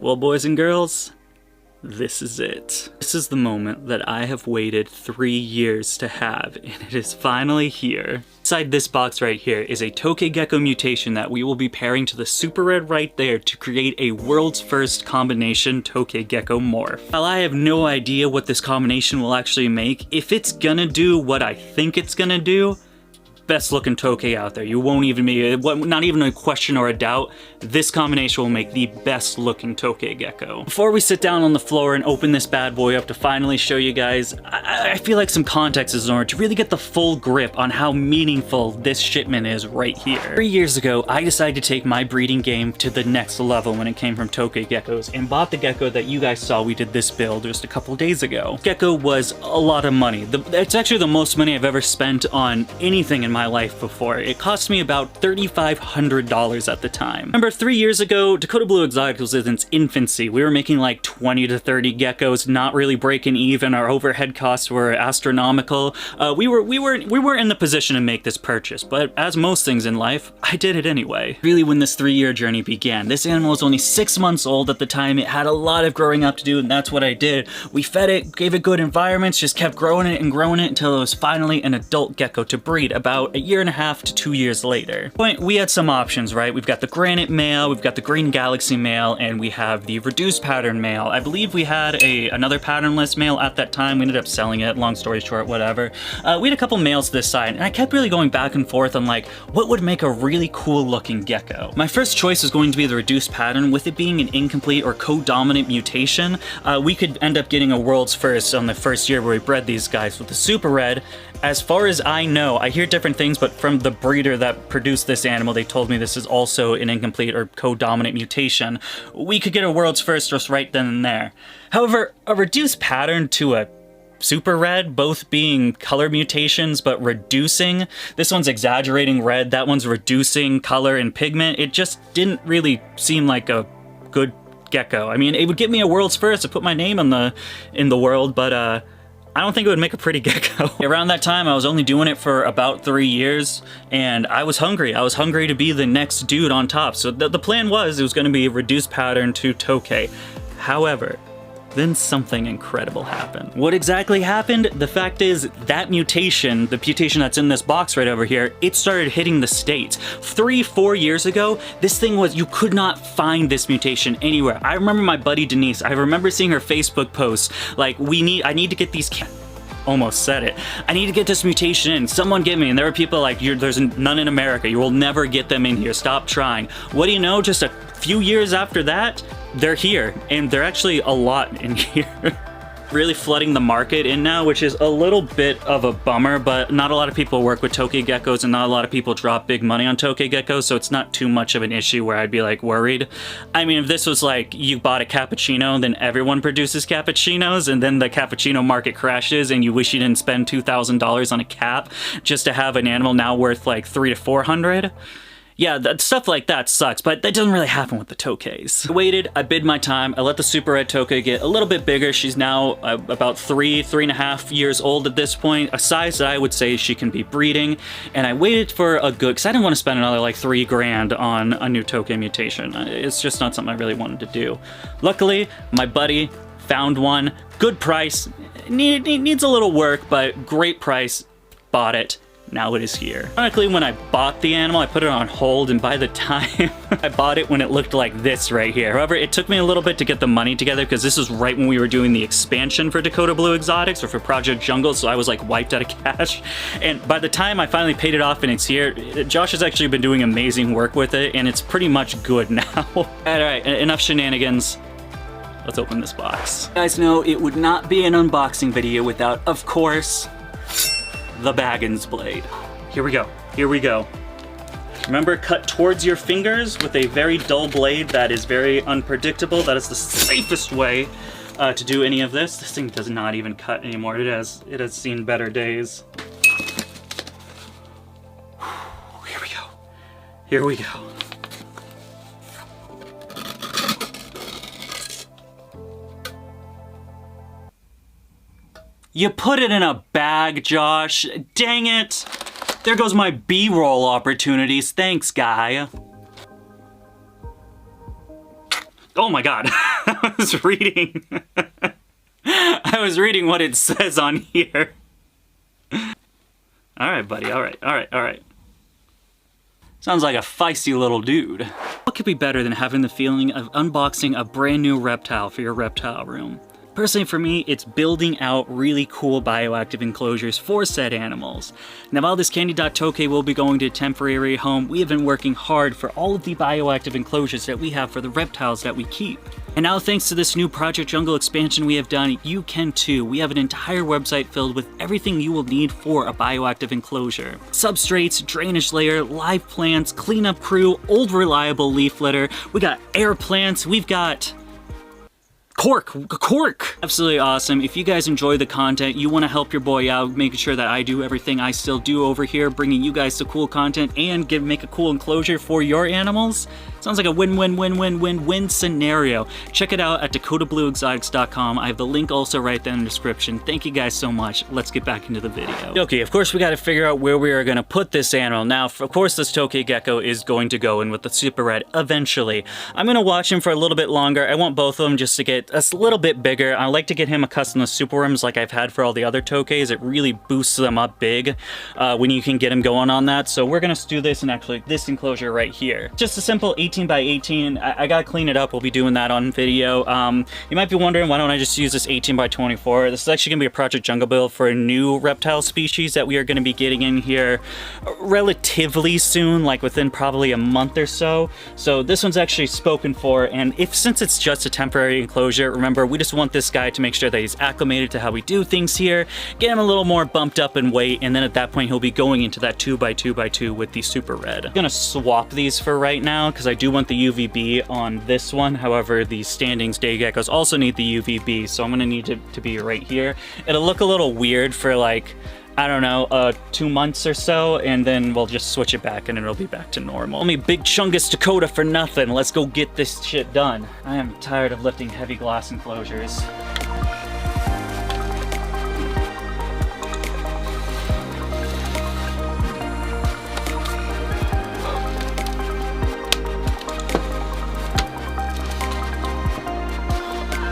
Well, boys and girls, this is it. This is the moment that I have waited 3 years to have, and it is finally here. Inside this box right here is a Tokay Gecko mutation that we will be pairing to the super red right there to create a world's first combination Tokay Gecko Morph. While I have no idea what this combination will actually make, if it's gonna do what I think it's gonna do, best looking Tokay out there. You won't even be, not even a question or a doubt, this combination will make the best looking Tokay Gecko. Before we sit down on the floor and open this bad boy up to finally show you guys, I feel like some context is in order to really get the full grip on how meaningful this shipment is right here. 3 years ago, I decided to take my breeding game to the next level when it came from Tokay Geckos and bought the gecko that you guys saw we did this build just a couple days ago. Gecko was a lot of money. It's actually the most money I've ever spent on anything in my life before. It cost me about $3,500 at the time. Remember, 3 years ago, Dakota Blue Exotics was in its infancy. We were making like 20 to 30 geckos, not really breaking even. Our overhead costs were astronomical. We weren't in the position to make this purchase, but as most things in life, I did it anyway. Really, when this 3-year journey began, this animal was only 6 months old at the time. It had a lot of growing up to do, and that's what I did. We fed it, gave it good environments, just kept growing it until it was finally an adult gecko to breed about a year and a half to 2 years later. We had some options, right? We've got the granite male, we've got the green galaxy male, and we have the reduced pattern male. I believe we had another patternless male at that time. We ended up selling it, long story short, whatever. We had a couple males this side, and I kept really going back and forth on like, what would make a really cool looking gecko? My first choice was going to be the reduced pattern. With it being an incomplete or co-dominant mutation, we could end up getting a world's first on the first year where we bred these guys with the super red. As far as I know, I hear different things, but from the breeder that produced this animal, they told me this is also an incomplete or co-dominant mutation. We could get a world's first just right then and there. However, a reduced pattern to a super red, both being color mutations, but reducing. This one's exaggerating red, that one's reducing color and pigment. It just didn't really seem like a good gecko. I mean, it would give me a world's first to put my name in the world, but I don't think it would make a pretty gecko. Around that time, I was only doing it for about 3 years, and I was hungry. I was hungry to be the next dude on top. So the plan was, it was gonna be a reduced pattern to Tokay. However, then something incredible happened. What exactly happened? The fact is, that mutation, the mutation that's in this box right over here, it started hitting the States. 3-4 years ago, this thing was, you could not find this mutation anywhere. I remember my buddy Denise, I remember seeing her Facebook post, like, I need to get these almost said it. I need to get this mutation in. Someone get me. And there were people like, there's none in America. You will never get them in here. Stop trying. What do you know? Just a few years after that, they're here. And they're actually a lot in here. Really flooding the market in now, which is a little bit of a bummer, but not a lot of people work with Tokay geckos and not a lot of people drop big money on Tokay geckos, so it's not too much of an issue where I'd be like worried. I mean, if this was like you bought a cappuccino and then everyone produces cappuccinos and then the cappuccino market crashes and you wish you didn't spend $2,000 on a cap just to have an animal now worth like $300 to $400. Yeah, stuff like that sucks, but that doesn't really happen with the Tokays. I waited, I bid my time, I let the super red Tokay get a little bit bigger. She's now about 3.5 years old at this point, a size that I would say she can be breeding, and I waited for a good, because I didn't want to spend another like $3 grand on a new Tokay mutation. It's just not something I really wanted to do. Luckily, my buddy found one, good price, needs a little work, but great price, bought it. Now it is here. Ironically, when I bought the animal, I put it on hold, and by the time I bought it when it looked like this right here. However, it took me a little bit to get the money together because this is right when we were doing the expansion for Dakota Blue Exotics or for Project Jungle, so I was like wiped out of cash. And by the time I finally paid it off and it's here, Josh has actually been doing amazing work with it, and it's pretty much good now. All right, enough shenanigans. Let's open this box. You guys know it would not be an unboxing video without, of course, the Baggins blade. Here we go, here we go. Remember, cut towards your fingers with a very dull blade that is very unpredictable. That is the safest way to do any of this. This thing does not even cut anymore. It has seen better days. Here we go, here we go. You put it in a bag, Josh. Dang it. There goes my B-roll opportunities. Thanks, guy. Oh my god. I was reading. I was reading what it says on here. Alright, buddy. Alright. Sounds like a feisty little dude. What could be better than having the feeling of unboxing a brand new reptile for your reptile room? Personally for me, it's building out really cool bioactive enclosures for said animals. Now while this Candy.Tokay will be going to a temporary home, we have been working hard for all of the bioactive enclosures that we have for the reptiles that we keep. And now thanks to this new Project Jungle expansion we have done, you can too. We have an entire website filled with everything you will need for a bioactive enclosure. Substrates, drainage layer, live plants, cleanup crew, old reliable leaf litter, we got air plants, we've got cork! Absolutely awesome. If you guys enjoy the content, you want to help your boy out, making sure that I do everything I still do over here, bringing you guys the cool content and make a cool enclosure for your animals. Sounds like a win-win-win-win-win-win scenario. Check it out at dakotablueexotics.com. I have the link also right there in the description. Thank you guys so much. Let's get back into the video. Okay, of course we got to figure out where we are going to put this animal. Now, of course this Tokay Gecko is going to go in with the Super Red eventually. I'm going to watch him for a little bit longer. I want both of them just to get a little bit bigger. I like to get him accustomed to super rooms like I've had for all the other Tokays. It really boosts them up big when you can get him going on that. So we're going to do this in actually this enclosure right here. Just a simple 18 by 18. I gotta clean it up. We'll be doing that on video. You might be wondering, why don't I just use this 18 by 24? This is actually gonna be a Project Jungle build for a new reptile species that we are gonna be getting in here relatively soon, like within probably a month or so. So this one's actually spoken for, and since it's just a temporary enclosure, remember, we just want this guy to make sure that he's acclimated to how we do things here, get him a little more bumped up in weight, and then at that point he'll be going into that 2 by 2 by 2 with the Super Red. I'm gonna swap these for right now because I do want the UVB on this one. However, the standings day geckos also need the UVB, so I'm gonna need it to be right here. It'll look a little weird for like, I don't know, 2 months or so, and then we'll just switch it back and it'll be back to normal. Only big chungus Dakota for nothing. Let's go get this shit done. I am tired of lifting heavy glass enclosures.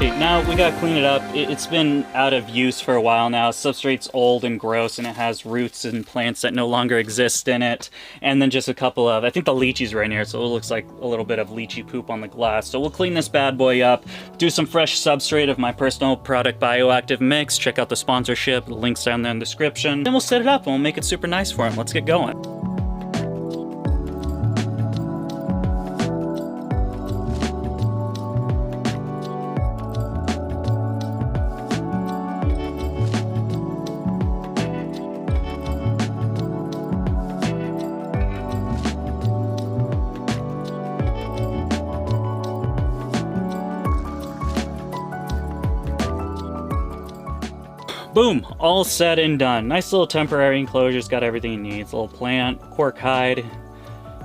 Okay, now we gotta clean it up. It's been out of use for a while now. Substrate's old and gross, and it has roots and plants that no longer exist in it. And then just a couple of, I think the lychee's right here, so it looks like a little bit of lychee poop on the glass. So we'll clean this bad boy up, do some fresh substrate of my personal product bioactive mix. Check out the sponsorship, the link's down there in the description. Then we'll set it up and we'll make it super nice for him. Let's get going. Boom, all said and done. Nice little temporary enclosure's got everything it needs. A little plant, cork hide.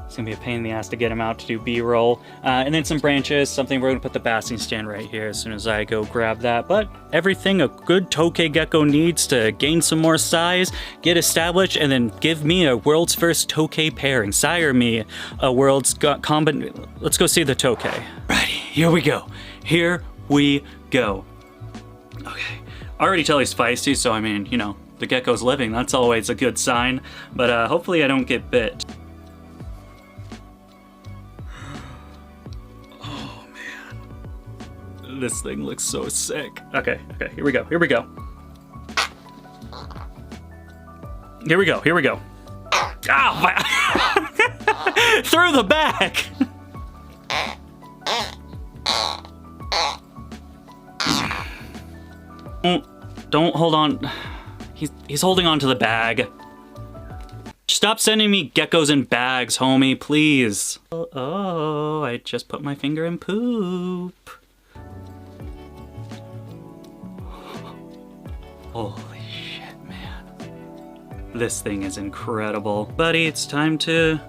It's gonna be a pain in the ass to get him out to do B-roll. And then some branches, something we're gonna put the basking stand right here as soon as I go grab that. But everything a good Tokay Gecko needs to gain some more size, get established, and then give me a world's first Tokay pairing. Sire me a world's combination. Let's go see the Tokay. Righty, here we go. Here we go. Okay. I already tell he's feisty, so I mean, you know, the gecko's living, that's always a good sign. But hopefully I don't get bit. Oh man. This thing looks so sick. Okay, here we go. Here we go. Oh, my through the back! Don't hold on. He's holding on to the bag. Stop sending me geckos in bags, homie, please. Oh, I just put my finger in poop. Holy shit, man. This thing is incredible. Buddy, it's time to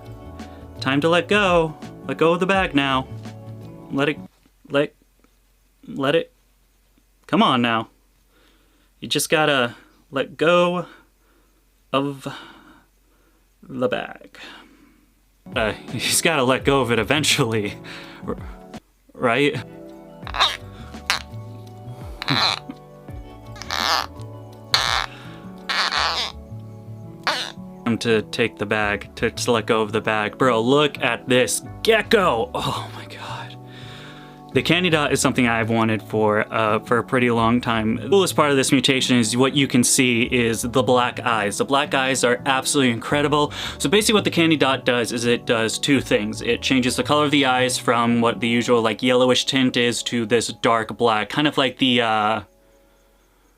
let go. Let go of the bag now. Let it. Come on now. You just gotta let go of the bag. You just gotta let go of it eventually, right? him to take the bag, to let go of the bag. Bro, look at this gecko! Oh my god. The candy dot is something I've wanted for a pretty long time. The coolest part of this mutation is what you can see is the black eyes. The black eyes are absolutely incredible. So basically what the candy dot does is it does two things. It changes the color of the eyes from what the usual like yellowish tint is to this dark black, kind of like the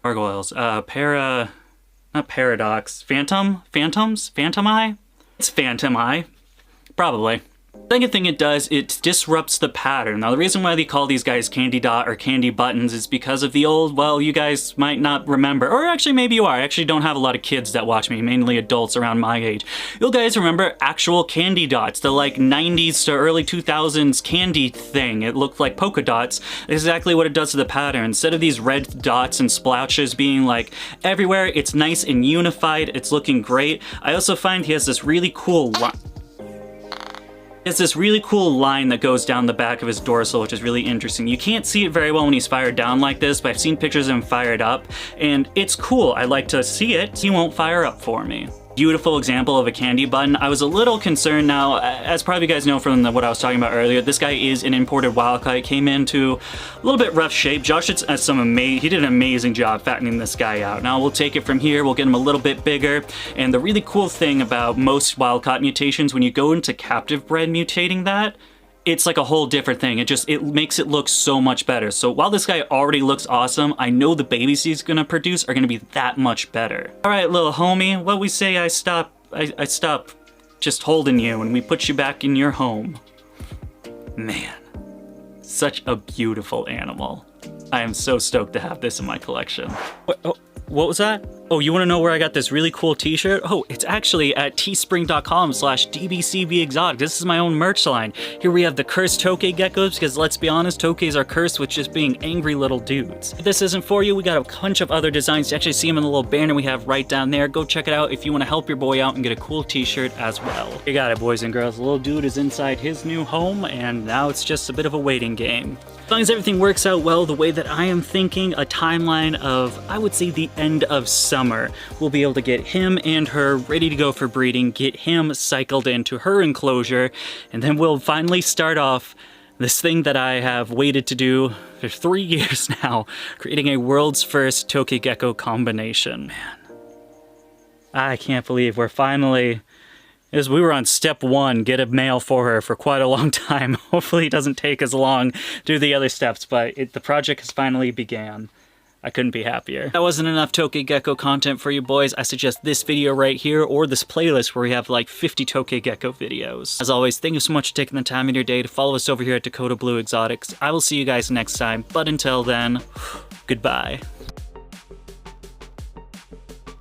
gargoyles. Not paradox. Phantom eye? It's phantom eye. Probably. Second thing it does, it disrupts the pattern. Now the reason why they call these guys candy dot or candy buttons is because of the old, well, you guys might not remember, or actually maybe you are. I actually don't have a lot of kids that watch me, mainly adults around my age. You guys remember actual candy dots, the like 90s to early 2000s candy thing. It looked like polka dots. Exactly what it does to the pattern. Instead of these red dots and splouches being like everywhere, it's nice and unified. It's looking great. I also find he has this really cool line. It's this really cool line that goes down the back of his dorsal, which is really interesting. You can't see it very well when he's fired down like this, but I've seen pictures of him fired up, and it's cool. I like to see it. He won't fire up for me. Beautiful example of a candy button. I was a little concerned now, as probably you guys know from what I was talking about earlier, this guy is an imported wildcat. Came into a little bit rough shape. Josh did he did an amazing job fattening this guy out. Now we'll take it from here, we'll get him a little bit bigger, and the really cool thing about most wildcat mutations, when you go into captive bred mutating that, it's like a whole different thing. It makes it look so much better. So while this guy already looks awesome, I know the babies he's gonna produce are gonna be that much better. All right, little homie, what we say I stop just holding you and we put you back in your home. Man, such a beautiful animal. I am so stoked to have this in my collection. What was that? Oh, you want to know where I got this really cool t-shirt? Oh, it's actually at teespring.com/dbcbexotic. This is my own merch line. Here we have the cursed Tokay geckos, because let's be honest, Tokays are cursed with just being angry little dudes. If this isn't for you, we got a bunch of other designs. You actually see them in the little banner we have right down there. Go check it out if you want to help your boy out and get a cool t-shirt as well. You got it, boys and girls. The little dude is inside his new home, and now it's just a bit of a waiting game. As long as everything works out well the way that I am thinking, a timeline of, I would say, the end of summer, we'll be able to get him and her ready to go for breeding, get him cycled into her enclosure, and then we'll finally start off this thing that I have waited to do for 3 years now, creating a world's first Tokay Gecko combination. Man, I can't believe we're finally... As we were on step 1, get a male for her for quite a long time. Hopefully it doesn't take as long to do the other steps, but the project has finally began. I couldn't be happier. That wasn't enough Tokay Gecko content for you boys. I suggest this video right here or this playlist where we have like 50 Tokay Gecko videos. As always, thank you so much for taking the time in your day to follow us over here at Dakota Blue Exotics. I will see you guys next time, but until then, goodbye.